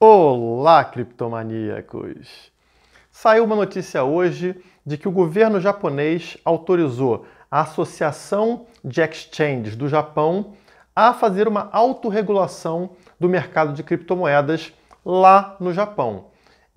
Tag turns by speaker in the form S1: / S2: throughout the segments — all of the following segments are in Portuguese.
S1: Olá, criptomaníacos! Saiu uma notícia hoje de que o governo japonês autorizou a Associação de Exchanges do Japão a fazer uma autorregulação do mercado de criptomoedas lá no Japão.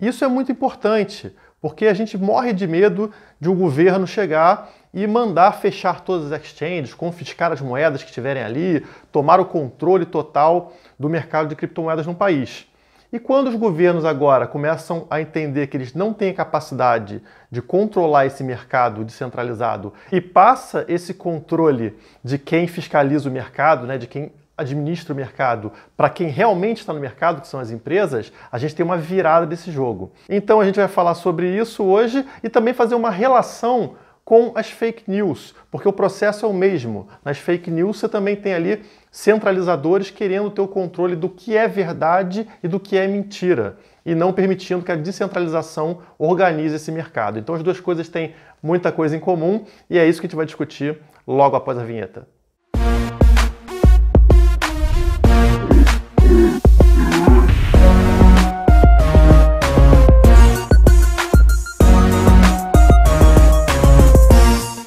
S1: Isso é muito importante, porque a gente morre de medo de um governo chegar e mandar fechar todas as exchanges, confiscar as moedas que estiverem ali, tomar o controle total do mercado de criptomoedas no país. E quando os governos agora começam a entender que eles não têm capacidade de controlar esse mercado descentralizado e passa esse controle de quem fiscaliza o mercado, de quem administra o mercado, para quem realmente está no mercado, que são as empresas, a gente tem uma virada desse jogo. Então a gente vai falar sobre isso hoje e também fazer uma relação com as fake news, porque o processo é o mesmo. Nas fake news você também tem ali centralizadores querendo ter o controle do que é verdade e do que é mentira, e não permitindo que a descentralização organize esse mercado. Então as duas coisas têm muita coisa em comum e é isso que a gente vai discutir logo após a vinheta.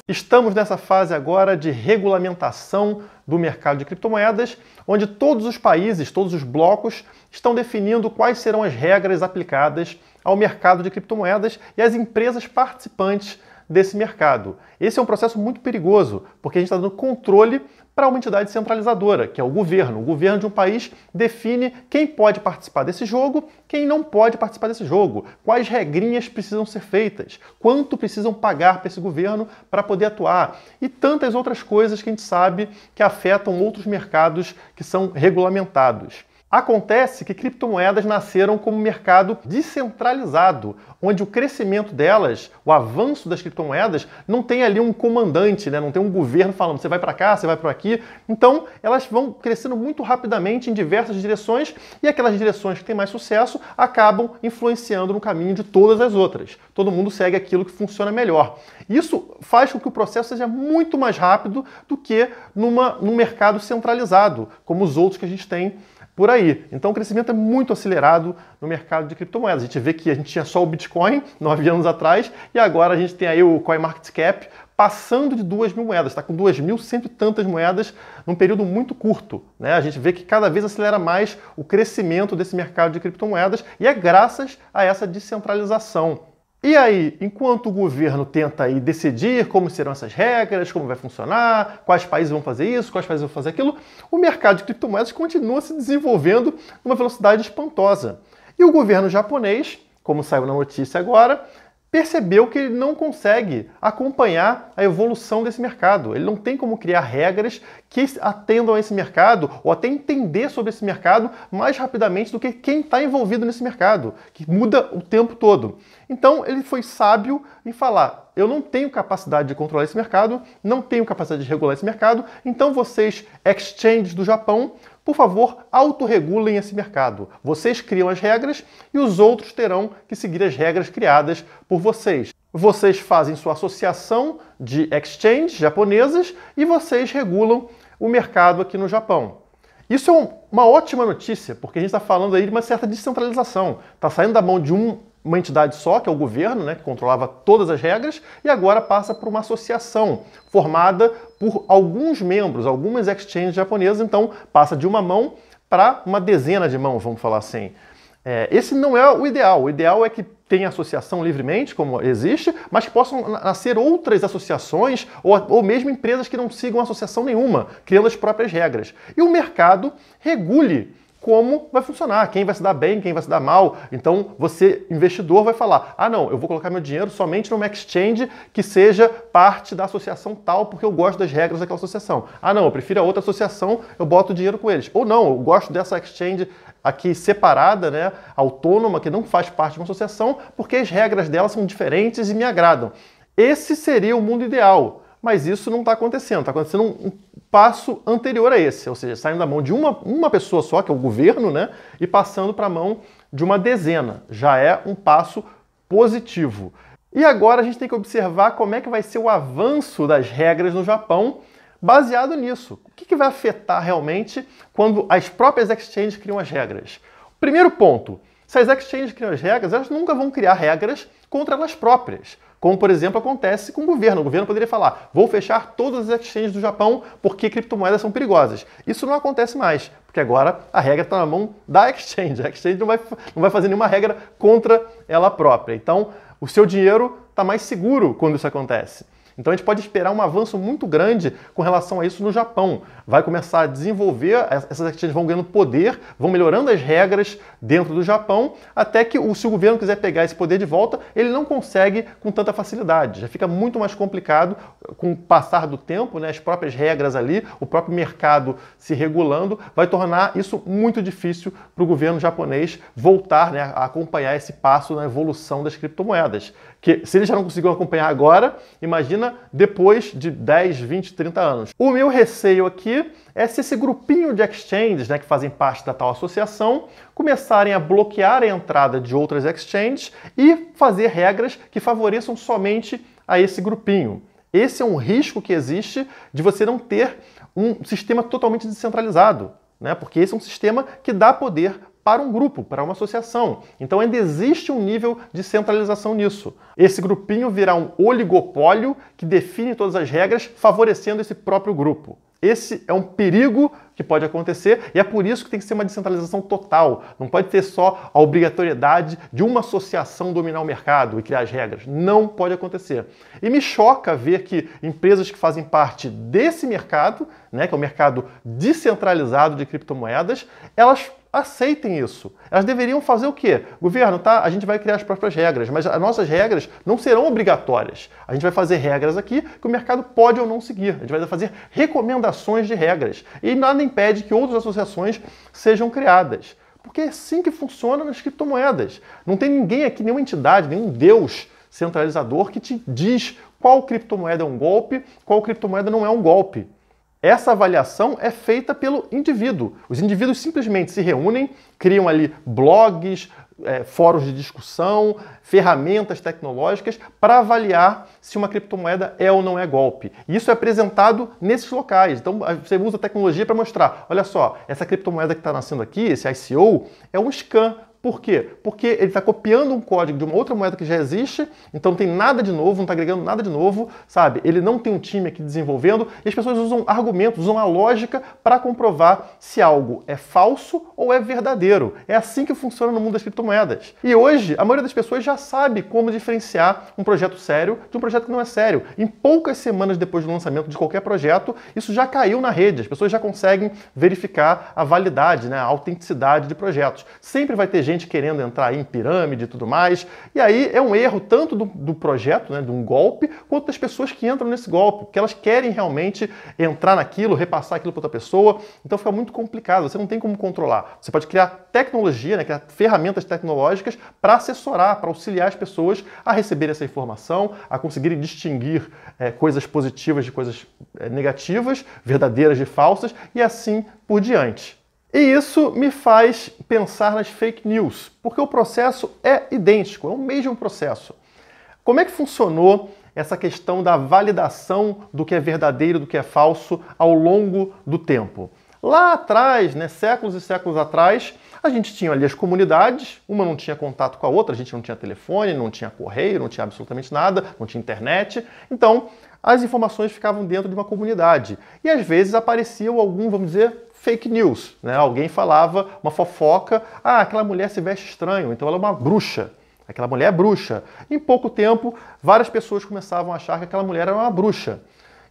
S1: Estamos nessa fase agora de regulamentação do mercado de criptomoedas, onde todos os países, todos os blocos, estão definindo quais serão as regras aplicadas ao mercado de criptomoedas e às empresas participantes desse mercado. Esse é um processo muito perigoso, porque a gente está dando controle para uma entidade centralizadora, que é o governo. O governo de um país define quem pode participar desse jogo, quem não pode participar desse jogo, quais regrinhas precisam ser feitas, quanto precisam pagar para esse governo para poder atuar e tantas outras coisas que a gente sabe que afetam outros mercados que são regulamentados. Acontece que criptomoedas nasceram como um mercado descentralizado, onde o crescimento delas, o avanço das criptomoedas, não tem ali um comandante, não tem um governo falando você vai para cá, você vai para aqui. Então, elas vão crescendo muito rapidamente em diversas direções e aquelas direções que têm mais sucesso acabam influenciando no caminho de todas as outras. Todo mundo segue aquilo que funciona melhor. Isso faz com que o processo seja muito mais rápido do que num mercado centralizado, como os outros que a gente tem por aí. Então o crescimento é muito acelerado no mercado de criptomoedas. A gente vê que a gente tinha só o Bitcoin 9 anos atrás e agora a gente tem aí o CoinMarketCap passando de 2.000 moedas, está com 2.100 e tantas moedas num período muito curto. A gente vê que cada vez acelera mais o crescimento desse mercado de criptomoedas e é graças a essa descentralização. E aí, enquanto o governo tenta aí decidir como serão essas regras, como vai funcionar, quais países vão fazer isso, quais países vão fazer aquilo, o mercado de criptomoedas continua se desenvolvendo numa velocidade espantosa. E o governo japonês, como saiu na notícia agora, percebeu que ele não consegue acompanhar a evolução desse mercado. Ele não tem como criar regras que atendam a esse mercado ou até entender sobre esse mercado mais rapidamente do que quem está envolvido nesse mercado, que muda o tempo todo. Então ele foi sábio em falar, eu não tenho capacidade de controlar esse mercado, não tenho capacidade de regular esse mercado, então vocês, exchanges do Japão, por favor, autorregulem esse mercado. Vocês criam as regras e os outros terão que seguir as regras criadas por vocês. Vocês fazem sua associação de exchanges japonesas e vocês regulam o mercado aqui no Japão. Isso é uma ótima notícia, porque a gente está falando aí de uma certa descentralização. Está saindo da mão de uma entidade só, que é o governo, que controlava todas as regras, e agora passa por uma associação formada por alguns membros, algumas exchanges japonesas, então passa de uma mão para uma dezena de mãos, vamos falar assim. Esse não é o ideal. O ideal é que tenha associação livremente, como existe, mas que possam nascer outras associações ou mesmo empresas que não sigam associação nenhuma, criando as próprias regras. E o mercado regule como vai funcionar, quem vai se dar bem, quem vai se dar mal. Então você, investidor, vai falar, não, eu vou colocar meu dinheiro somente numa exchange que seja parte da associação tal, porque eu gosto das regras daquela associação. Não, eu prefiro a outra associação, eu boto o dinheiro com eles. Ou não, eu gosto dessa exchange aqui separada, autônoma, que não faz parte de uma associação, porque as regras dela são diferentes e me agradam. Esse seria o mundo ideal. Mas isso não está acontecendo. Está acontecendo um passo anterior a esse, ou seja, saindo da mão de uma pessoa só, que é o governo, e passando para a mão de uma dezena. Já é um passo positivo. E agora a gente tem que observar como é que vai ser o avanço das regras no Japão baseado nisso. O que vai afetar realmente quando as próprias exchanges criam as regras? Primeiro ponto, se as exchanges criam as regras, elas nunca vão criar regras contra elas próprias. Como, por exemplo, acontece com o governo. O governo poderia falar, vou fechar todas as exchanges do Japão porque criptomoedas são perigosas. Isso não acontece mais, porque agora a regra está na mão da exchange. A exchange não vai fazer nenhuma regra contra ela própria. Então, o seu dinheiro está mais seguro quando isso acontece. Então a gente pode esperar um avanço muito grande com relação a isso no Japão. Vai começar a desenvolver, essas exchanges vão ganhando poder, vão melhorando as regras dentro do Japão, até que se o governo quiser pegar esse poder de volta, ele não consegue com tanta facilidade. Já fica muito mais complicado com o passar do tempo, né? As próprias regras ali, o próprio mercado se regulando, vai tornar isso muito difícil para o governo japonês voltar, né, a acompanhar esse passo na evolução das criptomoedas. Que se eles já não conseguiram acompanhar agora, imagina depois de 10, 20, 30 anos. O meu receio aqui é se esse grupinho de exchanges, né, que fazem parte da tal associação, começarem a bloquear a entrada de outras exchanges e fazer regras que favoreçam somente a esse grupinho. Esse é um risco que existe de você não ter um sistema totalmente descentralizado, né? Porque esse é um sistema que dá poder para um grupo, para uma associação. Então ainda existe um nível de centralização nisso. Esse grupinho virá um oligopólio que define todas as regras, favorecendo esse próprio grupo. Esse é um perigo que pode acontecer e é por isso que tem que ser uma descentralização total. Não pode ter só a obrigatoriedade de uma associação dominar o mercado e criar as regras. Não pode acontecer. E me choca ver que empresas que fazem parte desse mercado, né, que é o mercado descentralizado de criptomoedas, elas aceitem isso. Elas deveriam fazer o quê? Governo, tá? A gente vai criar as próprias regras, mas as nossas regras não serão obrigatórias. A gente vai fazer regras aqui que o mercado pode ou não seguir. A gente vai fazer recomendações de regras. E nada impede que outras associações sejam criadas. Porque é assim que funciona nas criptomoedas. Não tem ninguém aqui, nenhuma entidade, nenhum deus centralizador que te diz qual criptomoeda é um golpe, qual criptomoeda não é um golpe. Essa avaliação é feita pelo indivíduo. Os indivíduos simplesmente se reúnem, criam ali blogs, fóruns de discussão, ferramentas tecnológicas para avaliar se uma criptomoeda é ou não é golpe. E isso é apresentado nesses locais. Então você usa a tecnologia para mostrar, olha só, essa criptomoeda que está nascendo aqui, esse ICO, é um scam. Por quê? Porque ele está copiando um código de uma outra moeda que já existe, então não tem nada de novo, não está agregando nada de novo, sabe? Ele não tem um time aqui desenvolvendo, e as pessoas usam argumentos, usam a lógica para comprovar se algo é falso ou é verdadeiro. É assim que funciona no mundo das criptomoedas. E hoje, a maioria das pessoas já sabe como diferenciar um projeto sério de um projeto que não é sério. Em poucas semanas depois do lançamento de qualquer projeto, isso já caiu na rede, as pessoas já conseguem verificar a validade, né, a autenticidade de projetos. Sempre vai ter gente querendo entrar em pirâmide e tudo mais, e aí é um erro tanto do projeto, né, de um golpe, quanto das pessoas que entram nesse golpe, porque elas querem realmente entrar naquilo, repassar aquilo para outra pessoa, então fica muito complicado, você não tem como controlar. Você pode criar tecnologia, né, criar ferramentas tecnológicas para assessorar, para auxiliar as pessoas a receber essa informação, a conseguirem distinguir coisas positivas de coisas negativas, verdadeiras de falsas, e assim por diante. E isso me faz pensar nas fake news, porque o processo é idêntico, é o mesmo processo. Como é que funcionou essa questão da validação do que é verdadeiro e do que é falso ao longo do tempo? Lá atrás, né, séculos e séculos atrás, a gente tinha ali as comunidades, uma não tinha contato com a outra, a gente não tinha telefone, não tinha correio, não tinha absolutamente nada, não tinha internet, então as informações ficavam dentro de uma comunidade. E às vezes apareciam algum, vamos dizer, fake news, né? Alguém falava uma fofoca, aquela mulher se veste estranho, então ela é uma bruxa, aquela mulher é bruxa. Em pouco tempo, várias pessoas começavam a achar que aquela mulher era uma bruxa.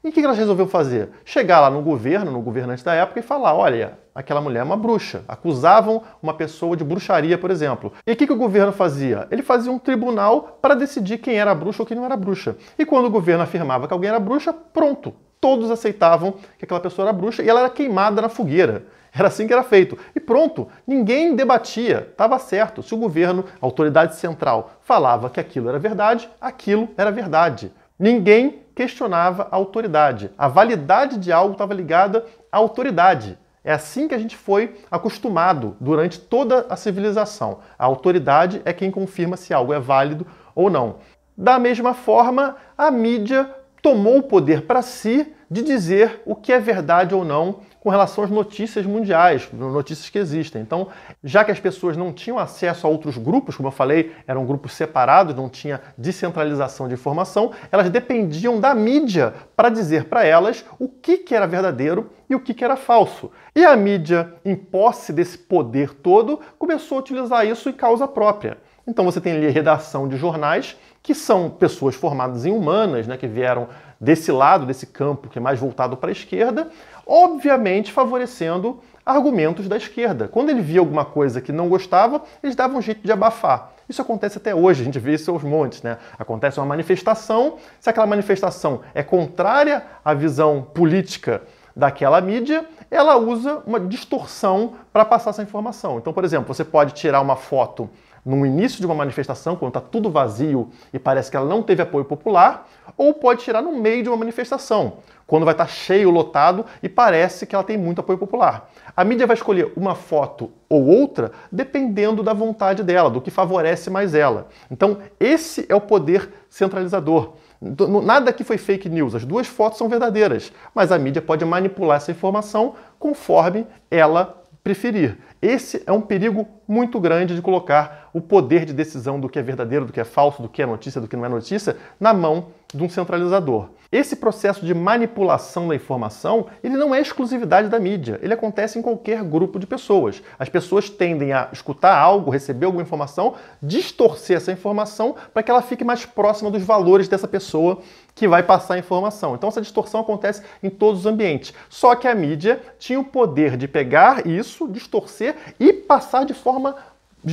S1: E o que elas resolveram fazer? Chegar lá no governo, no governante da época, e falar, olha, aquela mulher é uma bruxa. Acusavam uma pessoa de bruxaria, por exemplo. E o que o governo fazia? Ele fazia um tribunal para decidir quem era bruxa ou quem não era bruxa. E quando o governo afirmava que alguém era bruxa, pronto. Todos aceitavam que aquela pessoa era bruxa e ela era queimada na fogueira. Era assim que era feito. E pronto, ninguém debatia, estava certo. Se o governo, a autoridade central, falava que aquilo era verdade, aquilo era verdade. Ninguém questionava a autoridade. A validade de algo estava ligada à autoridade. É assim que a gente foi acostumado durante toda a civilização. A autoridade é quem confirma se algo é válido ou não. Da mesma forma, a mídia tomou o poder para si de dizer o que é verdade ou não com relação às notícias mundiais, notícias que existem. Então, já que as pessoas não tinham acesso a outros grupos, como eu falei, eram grupos separados, não tinha descentralização de informação, elas dependiam da mídia para dizer para elas o que era verdadeiro e o que era falso. E a mídia, em posse desse poder todo, começou a utilizar isso em causa própria. Então você tem ali a redação de jornais, que são pessoas formadas em humanas, né, que vieram desse lado, desse campo que é mais voltado para a esquerda, obviamente favorecendo argumentos da esquerda. Quando ele via alguma coisa que não gostava, eles davam um jeito de abafar. Isso acontece até hoje, a gente vê isso aos montes, né? Acontece uma manifestação, se aquela manifestação é contrária à visão política daquela mídia, ela usa uma distorção para passar essa informação. Então, por exemplo, você pode tirar uma foto no início de uma manifestação, quando está tudo vazio e parece que ela não teve apoio popular, ou pode tirar no meio de uma manifestação, quando vai estar cheio, lotado e parece que ela tem muito apoio popular. A mídia vai escolher uma foto ou outra dependendo da vontade dela, do que favorece mais ela. Então, esse é o poder centralizador. Nada aqui foi fake news, as duas fotos são verdadeiras, mas a mídia pode manipular essa informação conforme ela preferir. Esse é um perigo muito grande de colocar o poder de decisão do que é verdadeiro, do que é falso, do que é notícia, do que não é notícia, na mão de um centralizador. Esse processo de manipulação da informação, ele não é exclusividade da mídia, ele acontece em qualquer grupo de pessoas. As pessoas tendem a escutar algo, receber alguma informação, distorcer essa informação para que ela fique mais próxima dos valores dessa pessoa que vai passar a informação. Então essa distorção acontece em todos os ambientes. Só que a mídia tinha o poder de pegar isso, distorcer e passar de forma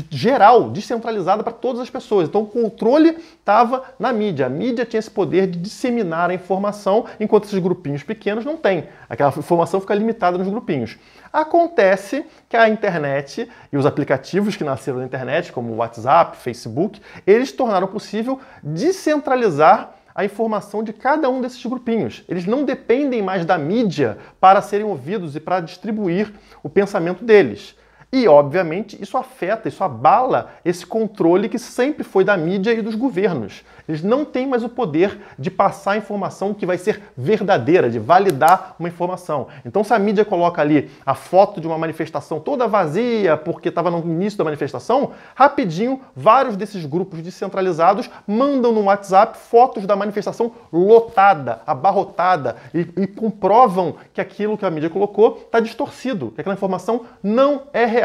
S1: geral, descentralizada para todas as pessoas. Então o controle estava na mídia. A mídia tinha esse poder de disseminar a informação, enquanto esses grupinhos pequenos não têm. Aquela informação fica limitada nos grupinhos. Acontece que a internet e os aplicativos que nasceram na internet, como o WhatsApp, Facebook, eles tornaram possível descentralizar a informação de cada um desses grupinhos. Eles não dependem mais da mídia para serem ouvidos e para distribuir o pensamento deles. E, obviamente, isso afeta, isso abala esse controle que sempre foi da mídia e dos governos. Eles não têm mais o poder de passar a informação que vai ser verdadeira, de validar uma informação. Então, se a mídia coloca ali a foto de uma manifestação toda vazia porque estava no início da manifestação, rapidinho, vários desses grupos descentralizados mandam no WhatsApp fotos da manifestação lotada, abarrotada e comprovam que aquilo que a mídia colocou está distorcido, que aquela informação não é real.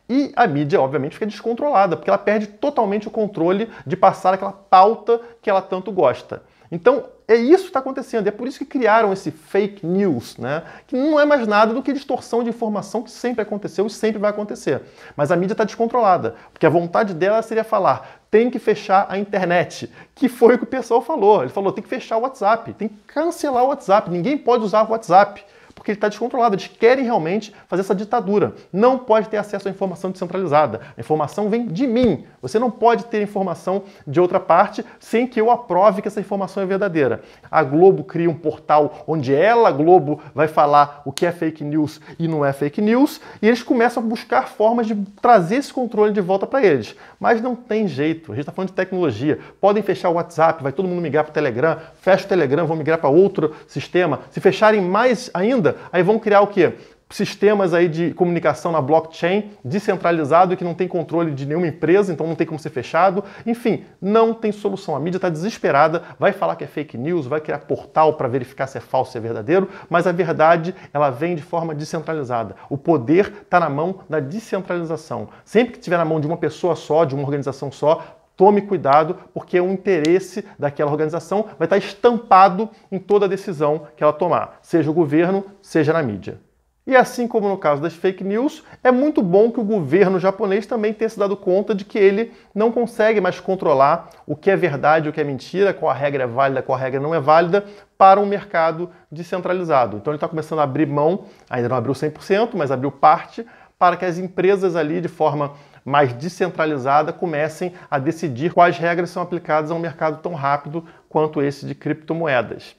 S1: E a mídia, obviamente, fica descontrolada, porque ela perde totalmente o controle de passar aquela pauta que ela tanto gosta. Então, é isso que está acontecendo. É por isso que criaram esse fake news, né? Que não é mais nada do que distorção de informação que sempre aconteceu e sempre vai acontecer. Mas a mídia está descontrolada, porque a vontade dela seria falar: tem que fechar a internet, que foi o que o pessoal falou. Ele falou: tem que fechar o WhatsApp, tem que cancelar o WhatsApp, ninguém pode usar o WhatsApp. Porque ele está descontrolado, eles querem realmente fazer essa ditadura. Não pode ter acesso à informação descentralizada. A informação vem de mim. Você não pode ter informação de outra parte sem que eu aprove que essa informação é verdadeira. A Globo cria um portal onde ela, Globo, vai falar o que é fake news e não é fake news, e eles começam a buscar formas de trazer esse controle de volta para eles. Mas não tem jeito. A gente está falando de tecnologia. Podem fechar o WhatsApp, vai todo mundo migrar para o Telegram, fecha o Telegram, vão migrar para outro sistema. Se fecharem mais ainda, aí vão criar o quê? Sistemas aí de comunicação na blockchain, descentralizado e que não tem controle de nenhuma empresa, então não tem como ser fechado. Enfim, não tem solução. A mídia está desesperada, vai falar que é fake news, vai criar portal para verificar se é falso, se é verdadeiro, mas a verdade, ela vem de forma descentralizada. O poder está na mão da descentralização. Sempre que estiver na mão de uma pessoa só, de uma organização só, tome cuidado, porque o interesse daquela organização vai estar estampado em toda a decisão que ela tomar, seja o governo, seja na mídia. E assim como no caso das fake news, é muito bom que o governo japonês também tenha se dado conta de que ele não consegue mais controlar o que é verdade e o que é mentira, qual a regra é válida, qual a regra não é válida, para um mercado descentralizado. Então ele está começando a abrir mão, ainda não abriu 100%, mas abriu parte, para que as empresas ali, de forma mais descentralizada, comecem a decidir quais regras são aplicadas a um mercado tão rápido quanto esse de criptomoedas.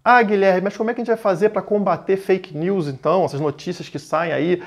S1: Ah, Guilherme, mas como é que a gente vai fazer para combater fake news, então? Essas notícias que saem aí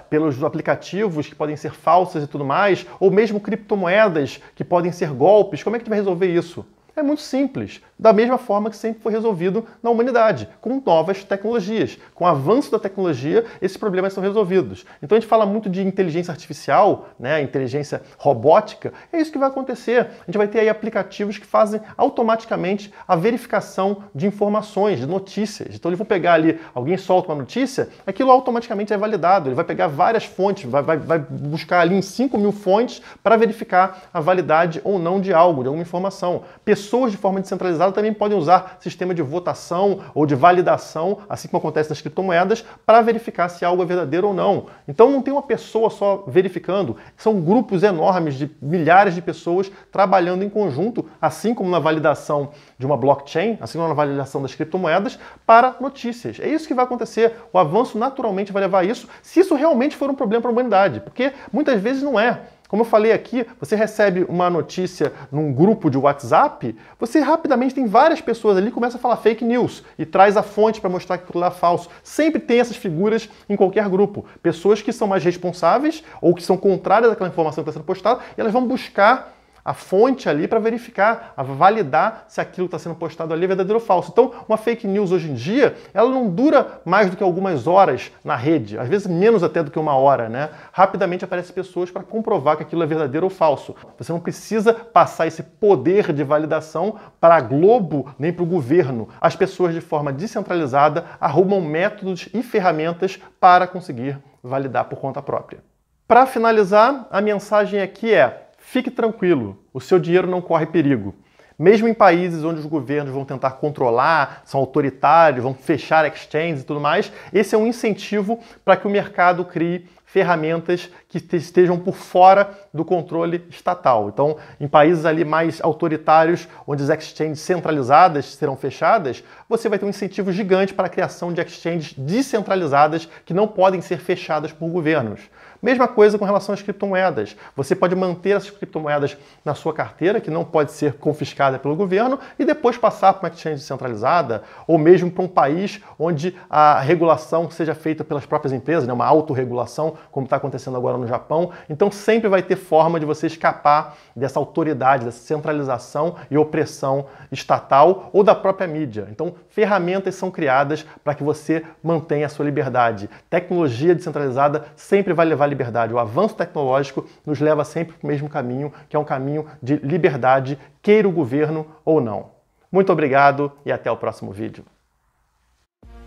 S1: pelos aplicativos que podem ser falsas e tudo mais, ou mesmo criptomoedas que podem ser golpes, como é que a gente vai resolver isso? É muito simples, da mesma forma que sempre foi resolvido na humanidade, com novas tecnologias. Com o avanço da tecnologia, esses problemas são resolvidos. Então a gente fala muito de inteligência artificial, né, inteligência robótica, é isso que vai acontecer. A gente vai ter aí aplicativos que fazem automaticamente a verificação de informações, de notícias. Então eles vão pegar ali, alguém solta uma notícia, aquilo automaticamente é validado, ele vai pegar várias fontes, vai buscar ali em 5.000 fontes para verificar a validade ou não de algo, de alguma informação. Pessoas de forma descentralizada também podem usar sistema de votação ou de validação, assim como acontece nas criptomoedas, para verificar se algo é verdadeiro ou não. Então não tem uma pessoa só verificando, são grupos enormes de milhares de pessoas trabalhando em conjunto, assim como na validação de uma blockchain, assim como na validação das criptomoedas, para notícias. É isso que vai acontecer. O avanço naturalmente vai levar a isso, se isso realmente for um problema para a humanidade, porque muitas vezes não é. Como eu falei aqui, você recebe uma notícia num grupo de WhatsApp, você rapidamente tem várias pessoas ali que começam a falar fake news e traz a fonte para mostrar que aquilo lá é falso. Sempre tem essas figuras em qualquer grupo. Pessoas que são mais responsáveis ou que são contrárias àquela informação que está sendo postada e elas vão buscar a fonte ali para verificar, a validar se aquilo que está sendo postado ali é verdadeiro ou falso. Então, uma fake news hoje em dia, ela não dura mais do que algumas horas na rede, às vezes menos até do que uma hora, né? Rapidamente aparecem pessoas para comprovar que aquilo é verdadeiro ou falso. Você não precisa passar esse poder de validação para a Globo nem para o governo. As pessoas, de forma descentralizada, arrumam métodos e ferramentas para conseguir validar por conta própria. Para finalizar, a mensagem aqui é: fique tranquilo, o seu dinheiro não corre perigo. Mesmo em países onde os governos vão tentar controlar, são autoritários, vão fechar exchanges e tudo mais, esse é um incentivo para que o mercado crie ferramentas que estejam por fora do controle estatal. Então, em países ali mais autoritários, onde as exchanges centralizadas serão fechadas, você vai ter um incentivo gigante para a criação de exchanges descentralizadas que não podem ser fechadas por governos. Mesma coisa com relação às criptomoedas. Você pode manter essas criptomoedas na sua carteira, que não pode ser confiscada pelo governo, e depois passar para uma exchange descentralizada, ou mesmo para um país onde a regulação seja feita pelas próprias empresas, né? Uma autorregulação, como está acontecendo agora no Japão. Então sempre vai ter forma de você escapar dessa autoridade, dessa centralização e opressão estatal ou da própria mídia. Então ferramentas são criadas para que você mantenha a sua liberdade. Tecnologia descentralizada sempre vai levar liberdade. O avanço tecnológico nos leva sempre para o mesmo caminho, que é um caminho de liberdade, queira o governo ou não. Muito obrigado e até o próximo vídeo.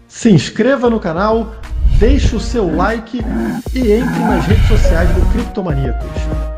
S1: Se inscreva no canal, deixe o seu like e entre nas redes sociais do Criptomaníacos.